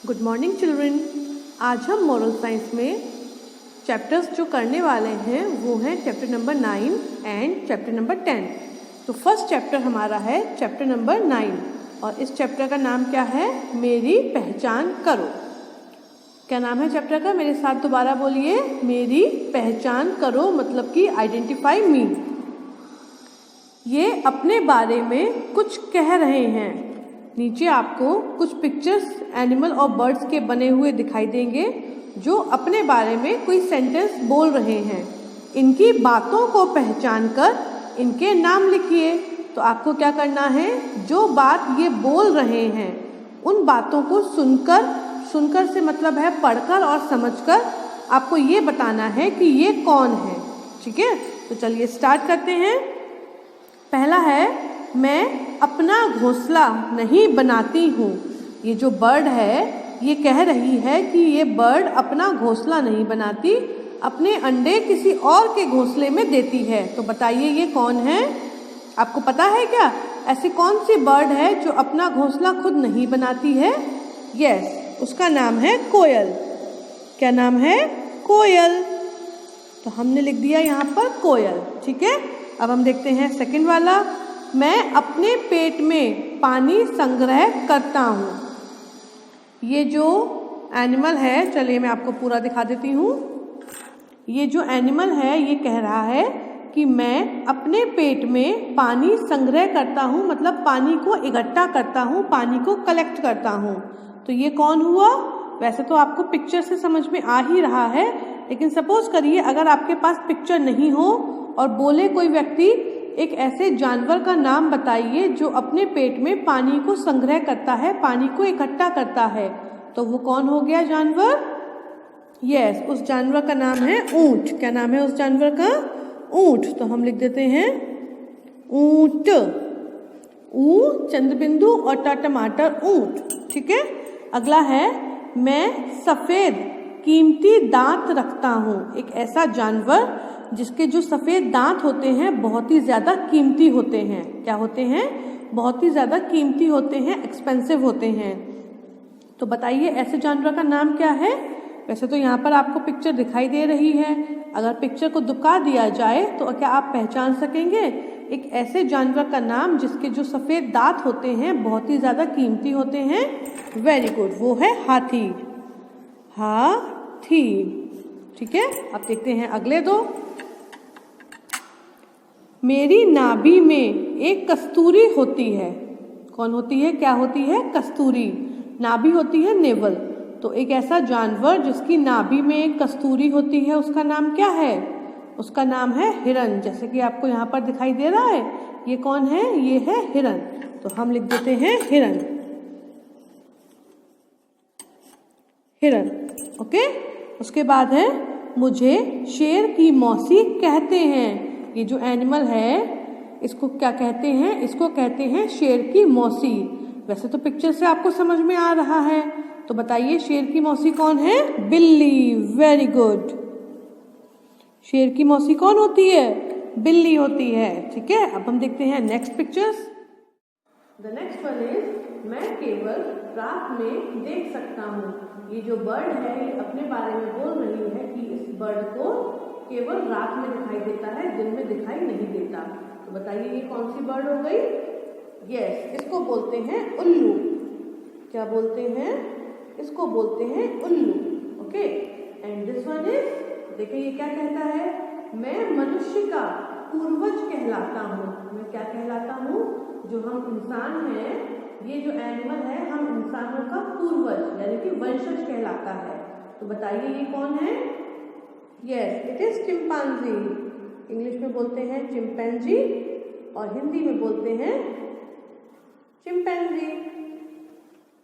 Good morning children. आज हम moral science में चैप्टर्स जो करने वाले हैं वो हैं chapter number 9 and chapter number 10। तो फर्स्ट चैप्टर हमारा है चैप्टर नंबर 9 और इस चैप्टर का नाम क्या है? मेरी पहचान करो। क्या नाम है चैप्टर का? मेरे साथ दोबारा बोलिए, मेरी पहचान करो, मतलब कि आइडेंटिफाई मी। ये अपने बारे में कुछ कह रहे हैं। नीचे आपको कुछ पिक्चर्स एनिमल और बर्ड्स के बने हुए दिखाई देंगे जो अपने बारे में कोई सेंटेंस बोल रहे हैं। इनकी बातों को पहचान कर इनके नाम लिखिए। तो आपको क्या करना है, जो बात ये बोल रहे हैं उन बातों को सुनकर से मतलब है पढ़कर और समझकर आपको ये बताना है कि ये कौन है। ठीक है, तो चलिए स्टार्ट करते हैं। पहला है, मैं अपना घोंसला नहीं बनाती हूँ। ये जो बर्ड है ये कह रही है कि ये बर्ड अपना घोंसला नहीं बनाती, अपने अंडे किसी और के घोंसले में देती है। तो बताइए ये कौन है? आपको पता है क्या? ऐसी कौन सी बर्ड है जो अपना घोंसला खुद नहीं बनाती है? यस, उसका नाम है कोयल। क्या नाम है? कोयल। तो हमने लिख दिया यहाँ पर कोयल। ठीक है, अब हम देखते हैं सेकंड वाला, मैं अपने पेट में पानी संग्रह करता हूँ। ये जो एनिमल है, चलिए मैं आपको पूरा दिखा देती हूँ। ये जो एनिमल है ये कह रहा है कि मैं अपने पेट में पानी संग्रह करता हूँ, मतलब पानी को इकट्ठा करता हूँ, पानी को कलेक्ट करता हूँ। तो ये कौन हुआ? वैसे तो आपको पिक्चर से समझ में आ ही रहा है, लेकिन सपोज करिए अगर आपके पास पिक्चर नहीं हो और बोले कोई व्यक्ति एक ऐसे जानवर का नाम बताइए जो अपने पेट में पानी को संग्रह करता है, पानी को इकट्ठा करता है, तो वो कौन हो गया जानवर? यस, उस जानवर का नाम है ऊंट। क्या नाम है उस जानवर का? ऊंट। तो हम लिख देते हैं ऊंट। ऊ चंद्रबिंदु और ट टमाटर, ऊंट। ठीक है, अगला है, मैं सफेद कीमती दांत रखता हूँ। एक ऐसा जानवर जिसके जो सफेद दांत होते हैं बहुत ही ज्यादा कीमती होते हैं। क्या होते हैं? बहुत ही ज्यादा कीमती होते हैं, एक्सपेंसिव होते हैं। तो बताइए ऐसे जानवर का नाम क्या है? वैसे तो यहाँ पर आपको पिक्चर दिखाई दे रही है, अगर पिक्चर को दुबका दिया जाए तो क्या आप पहचान सकेंगे एक ऐसे जानवर का नाम जिसके जो सफेद दांत होते हैं बहुत ही ज्यादा कीमती होते हैं? वेरी गुड, वो है हाथी। हाथी। ठीक है, अब देखते हैं अगले दो। मेरी नाभि में एक कस्तूरी होती है। कौन होती है? क्या होती है? कस्तूरी। नाभि होती है नेवल। तो एक ऐसा जानवर जिसकी नाभि में एक कस्तूरी होती है उसका नाम क्या है? उसका नाम है हिरन। जैसे कि आपको यहाँ पर दिखाई दे रहा है, ये कौन है? ये है हिरन। तो हम लिख देते हैं हिरन। हिरन। ओके, उसके बाद है, मुझे शेर की मौसी कहते हैं। ये जो एनिमल है इसको क्या कहते हैं? इसको कहते हैं शेर की मौसी। वैसे तो पिक्चर से आपको समझ में आ रहा है, तो बताइए शेर की मौसी कौन है? बिल्ली। Very good. शेर की मौसी कौन होती है? बिल्ली होती है। ठीक है, अब हम देखते हैं next pictures. The next one is, मैं केवल रात में देख सकता हूँ। ये जो बर्ड है ये अपने बारे में बोल रही है कि इस बर्ड को केवल रात में दिखाई देता है, दिन में दिखाई नहीं देता। तो बताइए ये कौन सी बर्ड हो गई? यस, इसको बोलते हैं उल्लू। क्या बोलते हैं? इसको बोलते हैं उल्लू। Okay, and this one is, देखिए ये क्या कहता है? मैं मनुष्य का पूर्वज कहलाता हूँ। मैं क्या कहलाता हूँ? जो हम इंसान हैं, ये जो एनिमल है, हम इंसानों का पूर्वज यानी कि वंशज कहलाता है। तो बताइए ये कौन है? Yes, it is chimpanzee. English में बोलते हैं चिंपैंजी और हिंदी में बोलते हैं चिंपैंजी।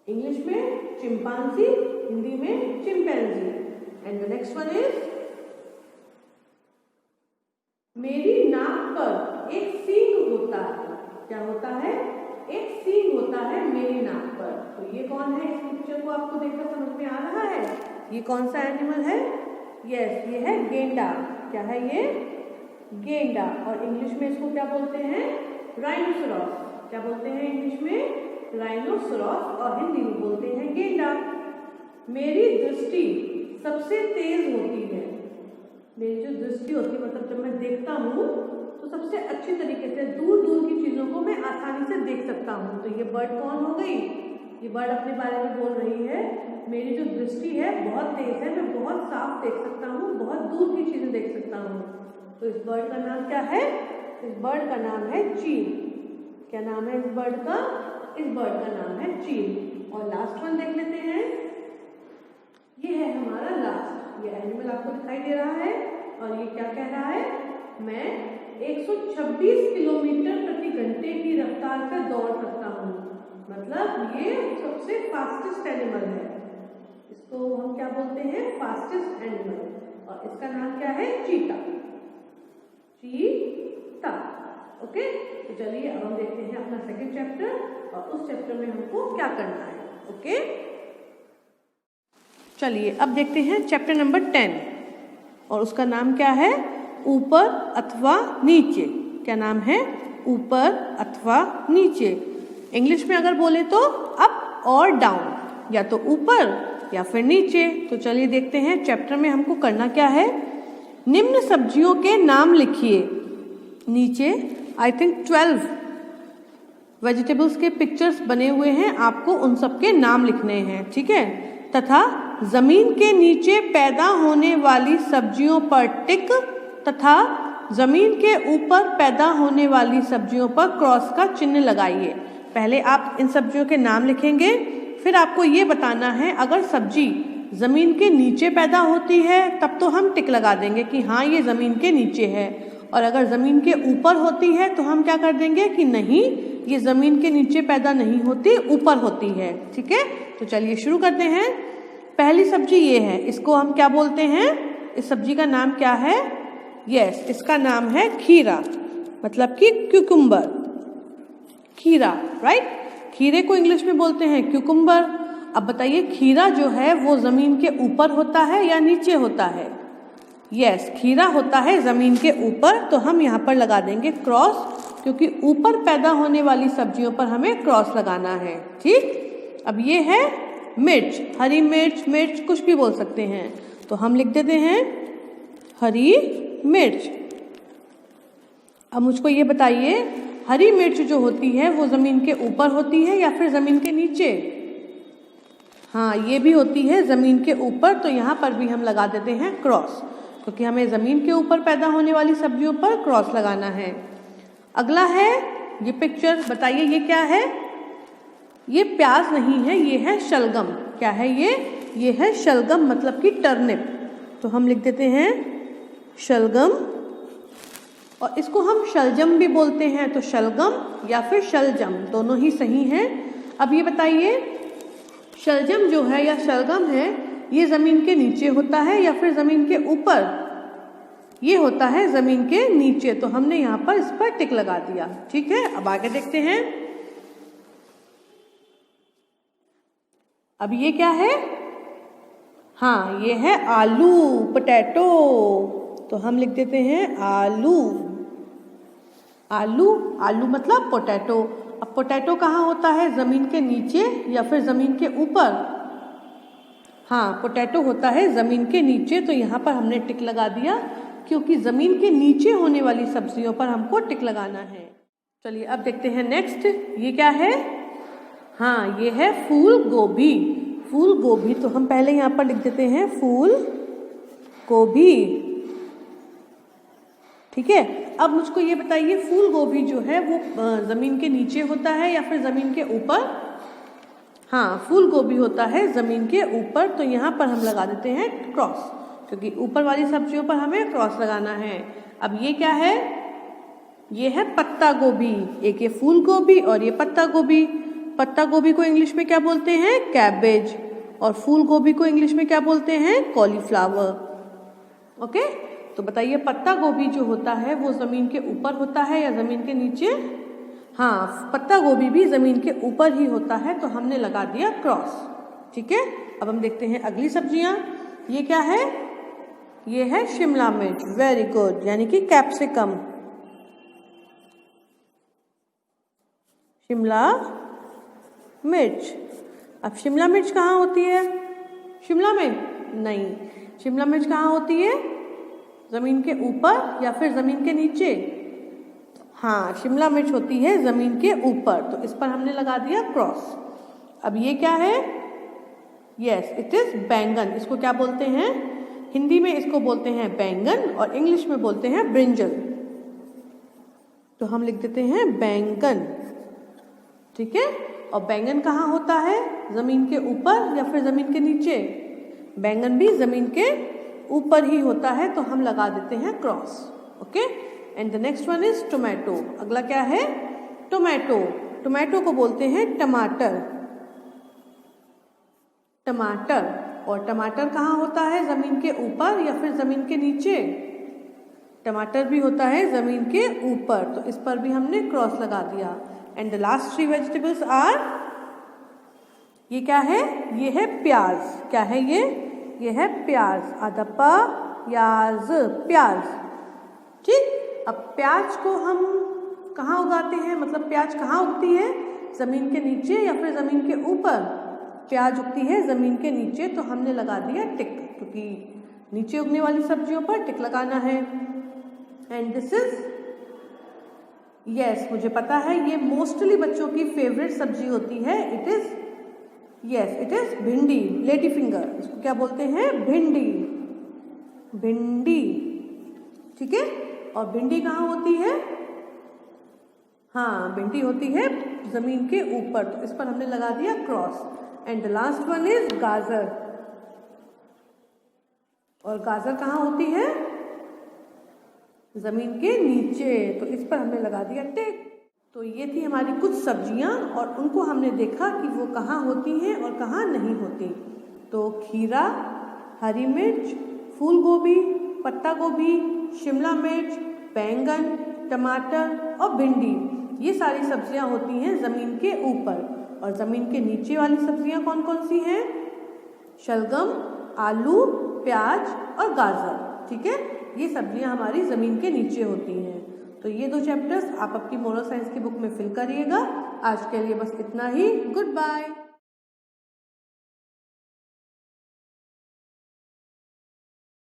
इंग्लिश में चिंपांजी, हिंदी में chimpanzee. And the next one is, मेरी नाक पर एक सींग होता है। क्या होता है? एक सींग होता है मेरी नाक पर। तो ये कौन है? इस पिक्चर को आपको देखकर समझ में आ रहा है ये कौन सा एनिमल है? यस, ये है गेंडा। क्या है ये? गेंडा। और इंग्लिश में इसको क्या बोलते हैं? राइनोसोरस। क्या बोलते हैं इंग्लिश में? राइनोसोरस। और हिंदी में बोलते हैं गेंडा। मेरी दृष्टि सबसे तेज होती है। मेरी जो दृष्टि होती है मतलब जब मैं देखता हूँ तो सबसे अच्छी तरीके से दूर दूर की चीज़ों को मैं आसानी से देख सकता हूँ। तो ये बर्ड कौन हो गई? ये बर्ड अपने बारे में बोल रही है, मेरी जो दृष्टि है बहुत तेज है, मैं बहुत साफ देख सकता हूँ, बहुत दूर की चीज़ें देख सकता हूँ। तो इस बर्ड का नाम क्या है? इस बर्ड का नाम है चील। क्या नाम है इस बर्ड का? इस बर्ड का नाम है चील। और लास्ट वन देख लेते हैं। ये है हमारा लास्ट। ये एनिमल आपको दिखाई दे रहा है और ये क्या कह रहा है? मैं 126 किलोमीटर प्रति घंटे की रफ्तार से दौड़ सकता हूँ। मतलब ये सबसे फास्टेस्ट एनिमल है। इसको हम क्या बोलते हैं? Fastest animal. और इसका नाम क्या है? चीता। चीता। ओके, तो चलिए अब हम देखते हैं अपना सेकंड चैप्टर और उस चैप्टर में हमको क्या करना है। ओके, चलिए अब देखते हैं चैप्टर नंबर 10 और उसका नाम क्या है? ऊपर अथवा नीचे। क्या नाम है? ऊपर अथवा नीचे। इंग्लिश में अगर बोले तो अप और डाउन, या तो ऊपर या फिर नीचे। तो चलिए देखते हैं चैप्टर में हमको करना क्या है। निम्न सब्जियों के नाम लिखिए। नीचे आई थिंक 12 वेजिटेबल्स के पिक्चर्स बने हुए हैं, आपको उन सब के नाम लिखने हैं, ठीक है। तथा जमीन के नीचे पैदा होने वाली सब्जियों पर टिक तथा जमीन के ऊपर पैदा होने वाली सब्जियों पर क्रॉस का चिन्ह लगाइए। पहले आप इन सब्जियों के नाम लिखेंगे, फिर आपको ये बताना है अगर सब्जी जमीन के नीचे पैदा होती है तब तो हम टिक लगा देंगे कि हाँ ये जमीन के नीचे है, और अगर जमीन के ऊपर होती है तो हम क्या कर देंगे कि नहीं ये जमीन के नीचे पैदा नहीं होती, ऊपर होती है, ठीक है। तो चलिए शुरू करते हैं। पहली सब्जी ये है, इसको हम क्या बोलते हैं? इस सब्जी का नाम क्या है? यस, इसका नाम है खीरा, मतलब कि क्यूकुम्बर। खीरा, राइट। खीरे को इंग्लिश में बोलते हैं क्यूकुम्बर। अब बताइए खीरा जो है वो जमीन के ऊपर होता है या नीचे होता है? यस, खीरा होता है जमीन के ऊपर, तो हम यहाँ पर लगा देंगे क्रॉस, क्योंकि ऊपर पैदा होने वाली सब्जियों पर हमें क्रॉस लगाना है, ठीक। अब ये है मिर्च, हरी मिर्च, मिर्च कुछ भी बोल सकते हैं, तो हम लिख देते हैं हरी मिर्च। अब मुझको ये बताइए हरी मिर्च जो होती है वो जमीन के ऊपर होती है या फिर जमीन के नीचे? हाँ, ये भी होती है जमीन के ऊपर, तो यहाँ पर भी हम लगा देते हैं क्रॉस, क्योंकि हमें जमीन के ऊपर पैदा होने वाली सब्जियों पर क्रॉस लगाना है। अगला है ये पिक्चर, बताइए ये क्या है? ये प्याज नहीं है, ये है शलगम। क्या है ये है शलगम, मतलब कि टर्निप। तो हम लिख देते हैं शलगम, और इसको हम शलजम भी बोलते हैं, तो शलगम या फिर शलजम दोनों ही सही हैं। अब ये बताइए शलजम जो है या शलगम है ये जमीन के नीचे होता है या फिर जमीन के ऊपर? ये होता है जमीन के नीचे, तो हमने यहाँ पर इस पर टिक लगा दिया, ठीक है। अब आगे देखते हैं। अब ये क्या है? हाँ, ये है आलू, पोटैटो। तो हम लिख देते हैं आलू। आलू, आलू मतलब पोटैटो। अब पोटैटो कहाँ होता है? जमीन के नीचे या फिर जमीन के ऊपर? हाँ, पोटैटो होता है जमीन के नीचे, तो यहाँ पर हमने टिक लगा दिया, क्योंकि जमीन के नीचे होने वाली सब्जियों पर हमको टिक लगाना है। चलिए अब देखते हैं नेक्स्ट, ये क्या है? हाँ, ये है फूल गोभी। फूल गोभी, तो हम पहले यहाँ पर लिख देते हैं फूल गोभी, ठीक है। अब मुझको ये बताइए फूल गोभी जो है वो जमीन के नीचे होता है या फिर जमीन के ऊपर? हाँ, फूल गोभी होता है जमीन के ऊपर, तो यहाँ पर हम लगा देते हैं क्रॉस, क्योंकि ऊपर वाली सब्जियों पर हमें क्रॉस लगाना है। अब ये क्या है? ये है पत्ता गोभी। एक ये फूल गोभी और ये पत्ता गोभी। पत्ता गोभी को इंग्लिश में क्या बोलते हैं? कैबेज। और फूल गोभी को इंग्लिश में क्या बोलते हैं? कॉलीफ्लावर। ओके, तो बताइए पत्ता गोभी जो होता है वो जमीन के ऊपर होता है या जमीन के नीचे? हाँ, पत्ता गोभी भी जमीन के ऊपर ही होता है, तो हमने लगा दिया क्रॉस, ठीक है। अब हम देखते हैं अगली सब्जियां। ये क्या है? ये है शिमला मिर्च। वेरी गुड, यानी कि कैप्सिकम। शिमला मिर्च। अब शिमला मिर्च कहाँ होती है? शिमला मिर्च नहीं, शिमला मिर्च कहाँ होती है? ज़मीन के ऊपर या फिर ज़मीन के नीचे? हाँ, शिमला मिर्च होती है ज़मीन के ऊपर, तो इस पर हमने लगा दिया क्रॉस। अब ये क्या है? यस, इट इज़ बैंगन। इसको क्या बोलते हैं? हिंदी में इसको बोलते हैं बैंगन और इंग्लिश में बोलते हैं ब्रिंजल। तो हम लिख देते हैं बैंगन, ठीक है। और बैंगन कहाँ होता है? ज़मीन के ऊपर या फिर ज़मीन के नीचे? बैंगन भी ज़मीन के ऊपर ही होता है, तो हम लगा देते हैं cross. Okay, and the next one is tomato. अगला क्या है? टोमेटो। टोमेटो को बोलते हैं टमाटर, टमाटर। और टमाटर कहाँ होता है? ज़मीन के ऊपर या फिर ज़मीन के नीचे? टमाटर भी होता है ज़मीन के ऊपर, तो इस पर भी हमने क्रॉस लगा दिया। And the last three vegetables are, ये क्या है? ये है प्याज। क्या है ये? ये है प्याज। अदपा याज, प्याज, ठीक। अब प्याज को हम कहाँ उगाते हैं? मतलब प्याज कहाँ उगती है? ज़मीन के नीचे या फिर ज़मीन के ऊपर? प्याज उगती है ज़मीन के नीचे, तो हमने लगा दिया टिक, क्योंकि नीचे उगने वाली सब्जियों पर टिक लगाना है। एंड दिस इज, यस, मुझे पता है ये मोस्टली बच्चों की फेवरेट सब्जी होती है। It is, yes, it is भिंडी, लेडी फिंगर। इसको क्या बोलते हैं? भिंडी, भिंडी, ठीक है। और भिंडी कहाँ होती है? हाँ, भिंडी होती है ज़मीन के ऊपर, तो इस पर हमने लगा दिया cross. And the last one is गाजर। और गाजर कहाँ होती है? ज़मीन के नीचे, तो इस पर हमने लगा दिया टिक। तो ये थी हमारी कुछ सब्जियां और उनको हमने देखा कि वो कहाँ होती हैं और कहाँ नहीं होती। तो खीरा, हरी मिर्च, फूल गोभी, पत्ता गोभी, शिमला मिर्च, बैंगन, टमाटर और भिंडी, ये सारी सब्जियां होती हैं ज़मीन के ऊपर। और ज़मीन के नीचे वाली सब्जियां कौन कौन सी हैं? शलगम, आलू, प्याज और गाजर, ठीक है। ये सब्जियां हमारी ज़मीन के नीचे होती हैं। तो ये 2 चैप्टर्स आप अपनी मोरल साइंस की बुक में फिल करिएगा। आज के लिए बस इतना ही। Good bye.